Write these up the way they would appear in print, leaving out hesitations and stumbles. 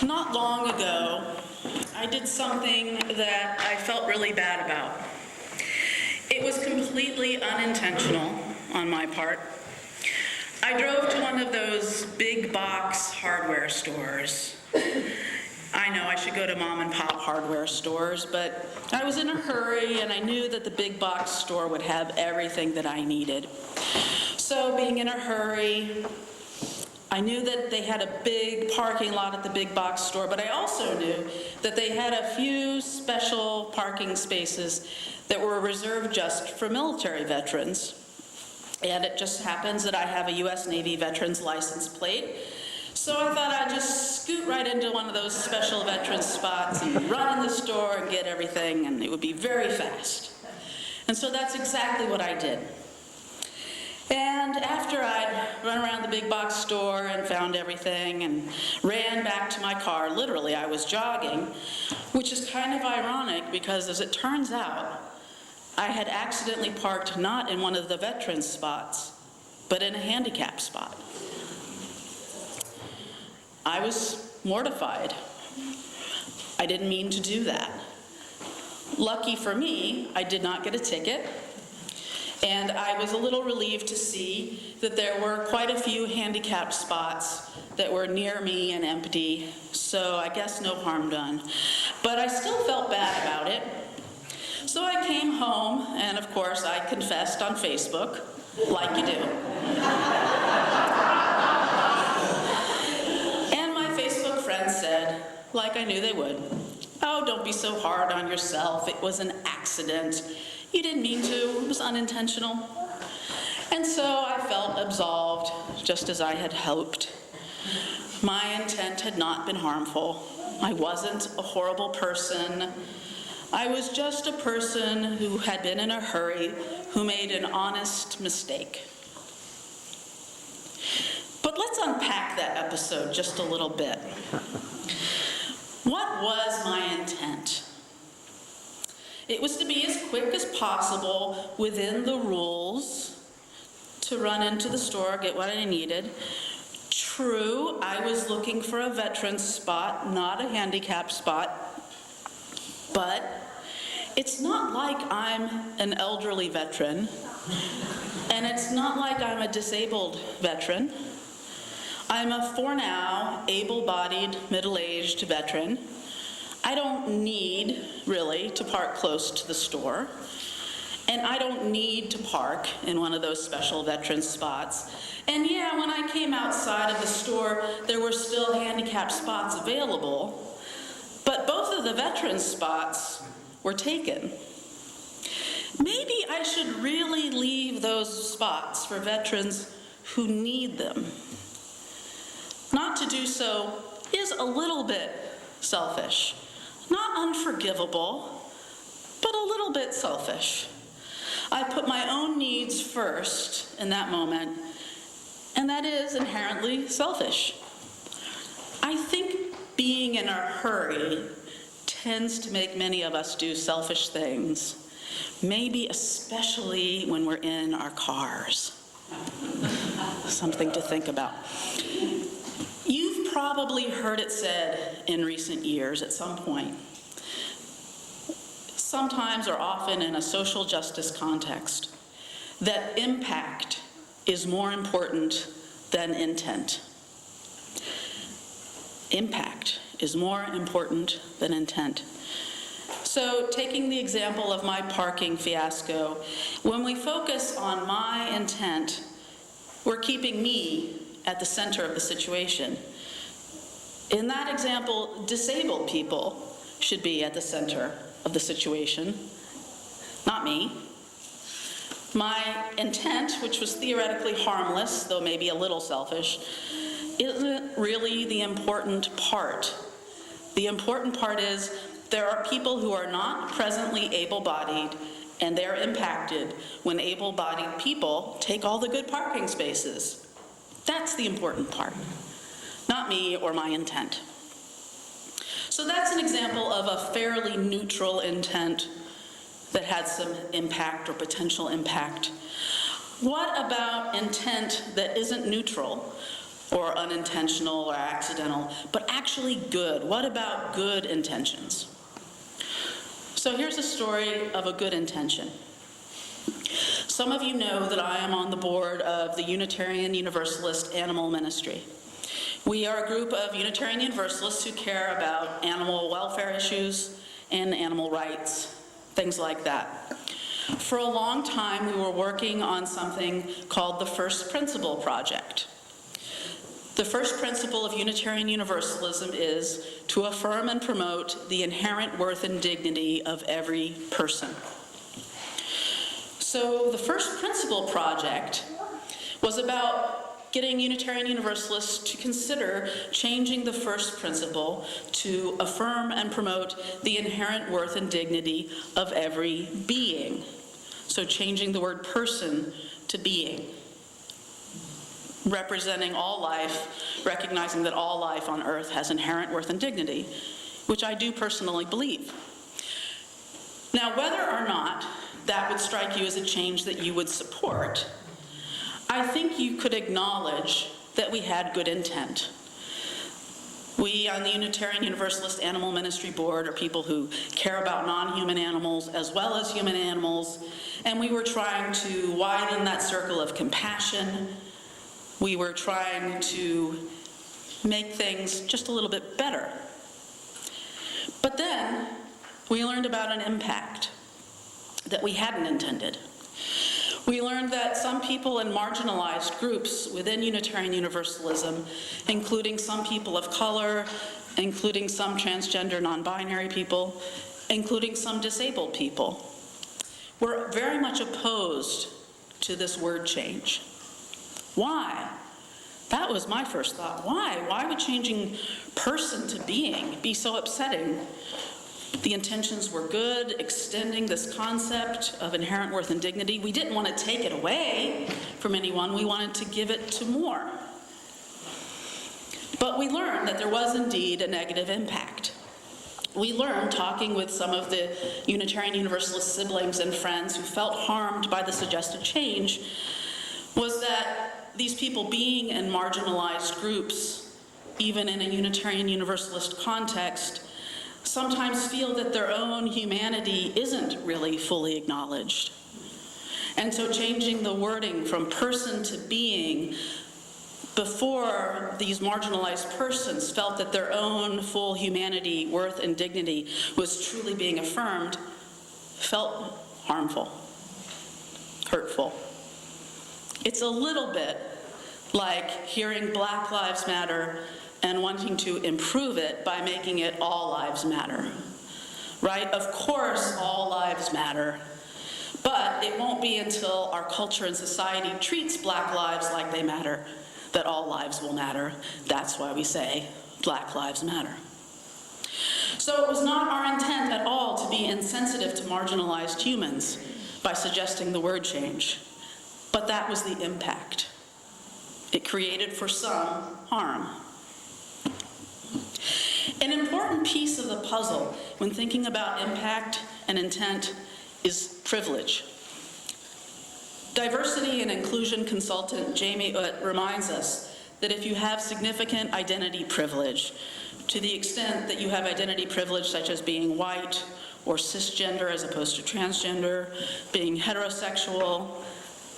Not long ago, I did something that I felt really bad about. It was completely unintentional on my part. I drove to one of those big box hardware stores. I know I should go to mom and pop hardware stores, but I was in a hurry and I knew that the big box store would have everything that I needed. So being in a hurry, I knew that they had a big parking lot at the big box store, but I also knew that they had a few special parking spaces that were reserved just for military veterans. And it just happens that I have a U.S. Navy veterans license plate. So I thought I'd just scoot right into one of those special veterans spots and run in the store and get everything, and it would be very fast. And so that's exactly what I did. And after I'd run around the big box store and found everything and ran back to my car, literally I was jogging, which is kind of ironic because as it turns out, I had accidentally parked not in one of the veterans spots, but in a handicap spot. I was mortified. I didn't mean to do that. Lucky for me, I did not get a ticket. And I was a little relieved to see that there were quite a few handicapped spots that were near me and empty, so I guess no harm done. But I still felt bad about it. So I came home, and of course I confessed on Facebook, like you do. And my Facebook friends said, like I knew they would, "Oh, don't be so hard on yourself. It was an accident. You didn't mean to, it was unintentional." And so I felt absolved, just as I had hoped. My intent had not been harmful. I wasn't a horrible person. I was just a person who had been in a hurry, who made an honest mistake. But let's unpack that episode just a little bit. What was my intent? It was to be as quick as possible within the rules to run into the store, get what I needed. True, I was looking for a veteran spot, not a handicap spot, but it's not like I'm an elderly veteran, and it's not like I'm a disabled veteran. I'm a, for now, able-bodied, middle-aged veteran. I don't need, really, to park close to the store. And I don't need to park in one of those special veteran spots. And yeah, when I came outside of the store, there were still handicapped spots available, but both of the veteran spots were taken. Maybe I should really leave those spots for veterans who need them. Not to do so is a little bit selfish. Not unforgivable, but a little bit selfish. I put my own needs first in that moment, and that is inherently selfish. I think being in a hurry tends to make many of us do selfish things, maybe especially when we're in our cars. Something to think about. You've probably heard it said in recent years at some point, sometimes or often in a social justice context, that impact is more important than intent. Impact is more important than intent. So taking the example of my parking fiasco, when we focus on my intent, we're keeping me at the center of the situation. In that example, disabled people should be at the center of the situation, not me. My intent, which was theoretically harmless, though maybe a little selfish, isn't really the important part. The important part is there are people who are not presently able-bodied, and they're impacted when able-bodied people take all the good parking spaces. That's the important part, not me or my intent. So that's an example of a fairly neutral intent that had some impact or potential impact. What about intent that isn't neutral or unintentional or accidental, but actually good. What about good intentions? So here's a story of a good intention. Some of you know that I am on the board of the Unitarian Universalist Animal Ministry. We are a group of Unitarian Universalists who care about animal welfare issues and animal rights, things like that. For a long time, we were working on something called the First Principle Project. The first principle of Unitarian Universalism is to affirm and promote the inherent worth and dignity of every person. So the First Principle Project was about getting Unitarian Universalists to consider changing the first principle to affirm and promote the inherent worth and dignity of every being. So changing the word person to being, representing all life, recognizing that all life on earth has inherent worth and dignity, which I do personally believe. Now, whether or not that would strike you as a change that you would support, I think you could acknowledge that we had good intent. We on the Unitarian Universalist Animal Ministry Board are people who care about non-human animals as well as human animals, and we were trying to widen that circle of compassion. We were trying to make things just a little bit better. But then we learned about an impact that we hadn't intended. We learned that some people in marginalized groups within Unitarian Universalism, including some people of color, including some transgender non-binary people, including some disabled people, were very much opposed to this word change. Why? That was my first thought. Why? Why would changing person to being be so upsetting? The intentions were good, extending this concept of inherent worth and dignity. We didn't want to take it away from anyone. We wanted to give it to more. But we learned that there was indeed a negative impact. We learned, talking with some of the Unitarian Universalist siblings and friends who felt harmed by the suggested change, was that these people being in marginalized groups, even in a Unitarian Universalist context, sometimes feel that their own humanity isn't really fully acknowledged. And so changing the wording from person to being, before these marginalized persons felt that their own full humanity, worth, and dignity was truly being affirmed, felt harmful, hurtful. It's a little bit like hearing Black Lives Matter and wanting to improve it by making it all lives matter, right? Of course, all lives matter, but it won't be until our culture and society treats Black lives like they matter that all lives will matter. That's why we say Black Lives Matter. So it was not our intent at all to be insensitive to marginalized humans by suggesting the word change, but that was the impact. It created for some harm. An important piece of the puzzle when thinking about impact and intent is privilege. Diversity and inclusion consultant Jamie Utt reminds us that if you have significant identity privilege, to the extent that you have identity privilege such as being white or cisgender as opposed to transgender, being heterosexual,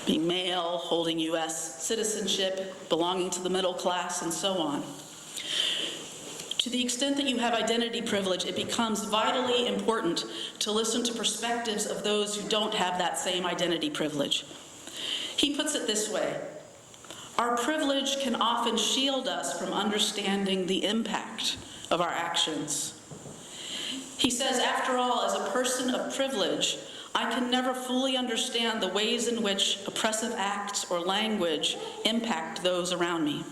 being male, holding US citizenship, belonging to the middle class, and so on. To the extent that you have identity privilege, it becomes vitally important to listen to perspectives of those who don't have that same identity privilege. He puts it this way: our privilege can often shield us from understanding the impact of our actions. He says, after all, as a person of privilege, I can never fully understand the ways in which oppressive acts or language impact those around me.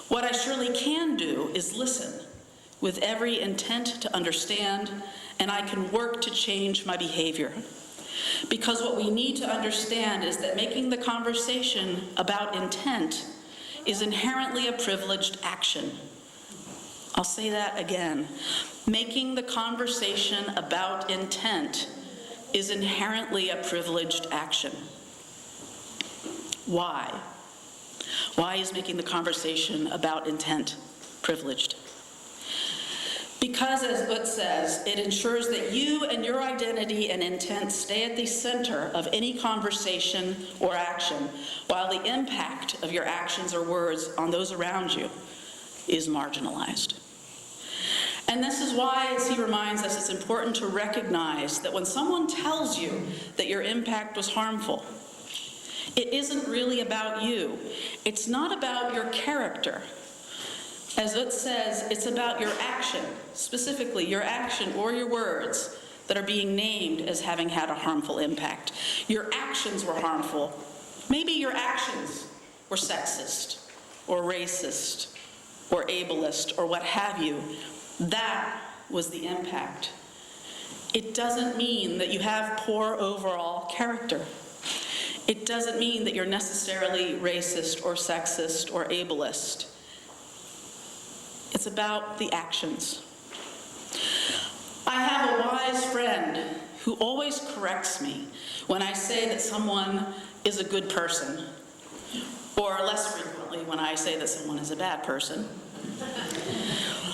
What I surely can do is listen with every intent to understand, and I can work to change my behavior. Because what we need to understand is that making the conversation about intent is inherently a privileged action. I'll say that again. Making the conversation about intent is inherently a privileged action. Why? Why is making the conversation about intent privileged? Because, as it says, it ensures that you and your identity and intent stay at the center of any conversation or action, while the impact of your actions or words on those around you is marginalized. And this is why, as he reminds us, it's important to recognize that when someone tells you that your impact was harmful, it isn't really about you. It's not about your character. As it says, it's about your action, specifically your action or your words that are being named as having had a harmful impact. Your actions were harmful. Maybe your actions were sexist or racist or ableist or what have you. That was the impact. It doesn't mean that you have poor overall character. It doesn't mean that you're necessarily racist or sexist or ableist. It's about the actions. I have a wise friend who always corrects me when I say that someone is a good person, or less frequently when I say that someone is a bad person.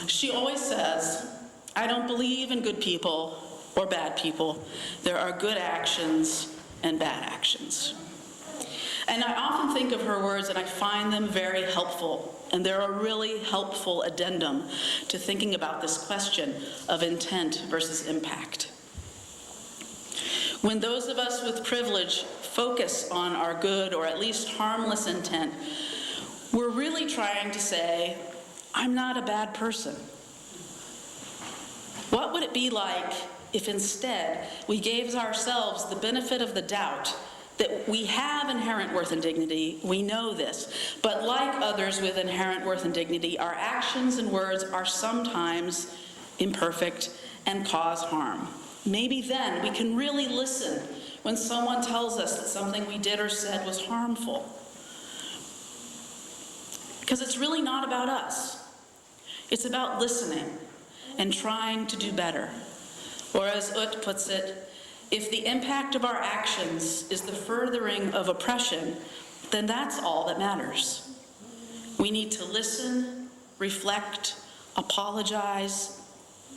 She always says, I don't believe in good people or bad people. There are good actions and bad actions. And I often think of her words and I find them very helpful. And they're a really helpful addendum to thinking about this question of intent versus impact. When those of us with privilege focus on our good or at least harmless intent, we're really trying to say, I'm not a bad person. What would it be like if instead we gave ourselves the benefit of the doubt that we have inherent worth and dignity, we know this, but like others with inherent worth and dignity, our actions and words are sometimes imperfect and cause harm. Maybe then we can really listen when someone tells us that something we did or said was harmful. Because it's really not about us. It's about listening and trying to do better. Or as Ut puts it, if the impact of our actions is the furthering of oppression, then that's all that matters. We need to listen, reflect, apologize,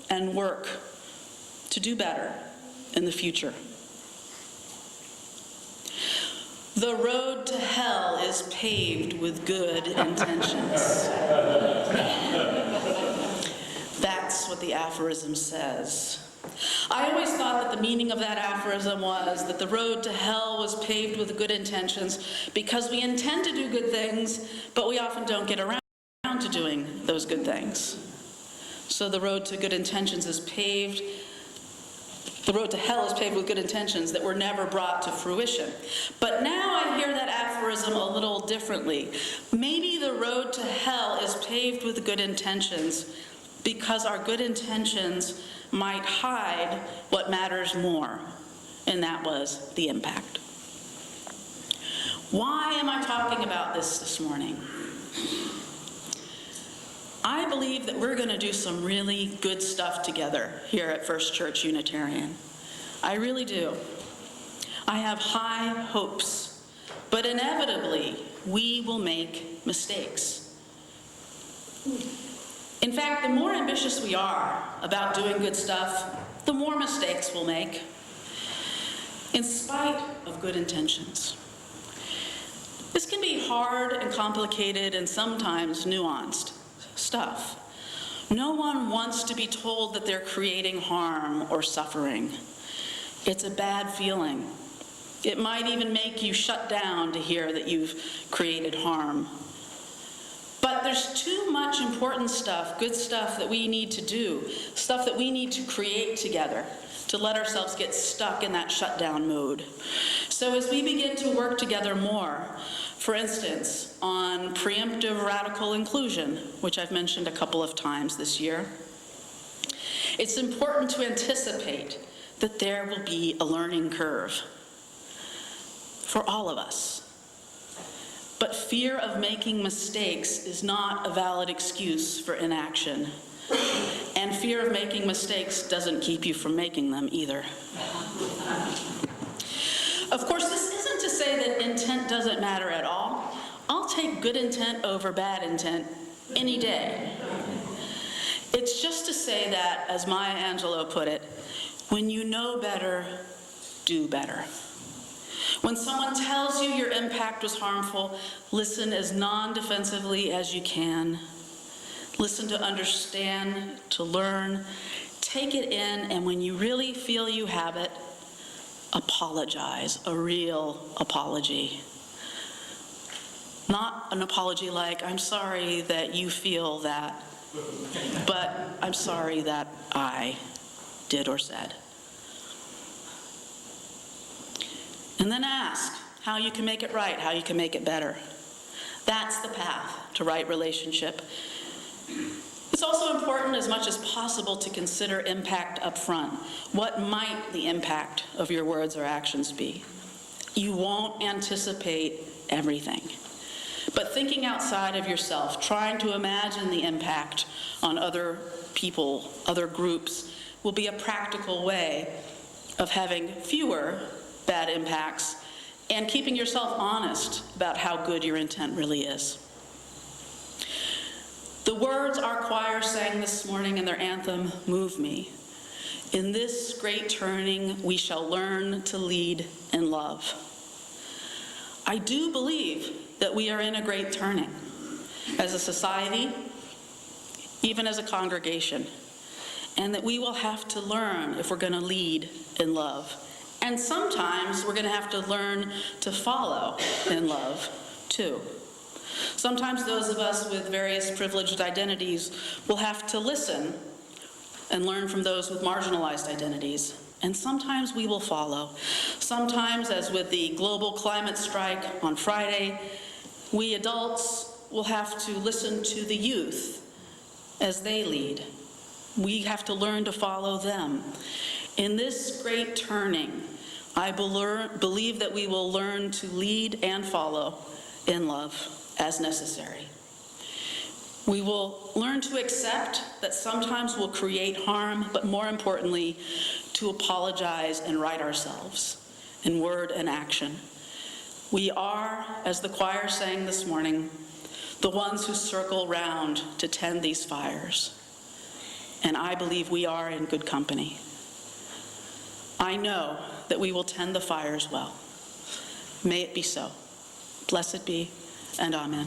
and work to do better in the future. The road to hell is paved with good intentions. That's what the aphorism says. I always thought that the meaning of that aphorism was that the road to hell was paved with good intentions because we intend to do good things, but we often don't get around to doing those good things. So the road to good intentions is paved, the road to hell is paved with good intentions that were never brought to fruition. But now I hear that aphorism a little differently. Maybe the road to hell is paved with good intentions because our good intentions might hide what matters more, and that was the impact. Why am I talking about this morning? I believe that we're going to do some really good stuff together here at First Church Unitarian. I really do. I have high hopes, but inevitably we will make mistakes. In fact, the more ambitious we are about doing good stuff, the more mistakes we'll make, in spite of good intentions. This can be hard and complicated and sometimes nuanced stuff. No one wants to be told that they're creating harm or suffering. It's a bad feeling. It might even make you shut down to hear that you've created harm. But there's too much important stuff, good stuff that we need to do, stuff that we need to create together to let ourselves get stuck in that shutdown mode. So as we begin to work together more, for instance, on preemptive radical inclusion, which I've mentioned a couple of times this year, it's important to anticipate that there will be a learning curve for all of us. But fear of making mistakes is not a valid excuse for inaction. And fear of making mistakes doesn't keep you from making them either. Of course, this isn't to say that intent doesn't matter at all. I'll take good intent over bad intent any day. It's just to say that, as Maya Angelou put it, when you know better, do better. When someone tells you your impact was harmful, listen as non-defensively as you can. Listen to understand, to learn, take it in, and when you really feel you have it, apologize, a real apology. Not an apology like, I'm sorry that you feel that, but I'm sorry that I did or said. And then ask how you can make it right, how you can make it better. That's the path to right relationship. It's also important as much as possible to consider impact up front. What might the impact of your words or actions be? You won't anticipate everything. But thinking outside of yourself, trying to imagine the impact on other people, other groups, will be a practical way of having fewer bad impacts and keeping yourself honest about how good your intent really is. The words our choir sang this morning in their anthem move me. In this great turning, we shall learn to lead in love. I do believe that we are in a great turning as a society, even as a congregation, and that we will have to learn if we're going to lead in love. And sometimes we're going to have to learn to follow in love, too. Sometimes those of us with various privileged identities will have to listen and learn from those with marginalized identities. And sometimes we will follow. Sometimes, as with the global climate strike on Friday, we adults will have to listen to the youth as they lead. We have to learn to follow them. In this great turning, I believe that we will learn to lead and follow in love as necessary. We will learn to accept that sometimes we'll create harm, but more importantly, to apologize and right ourselves in word and action. We are, as the choir sang this morning, the ones who circle round to tend these fires. And I believe we are in good company. I know that we will tend the fires well. May it be so. Blessed be, and amen.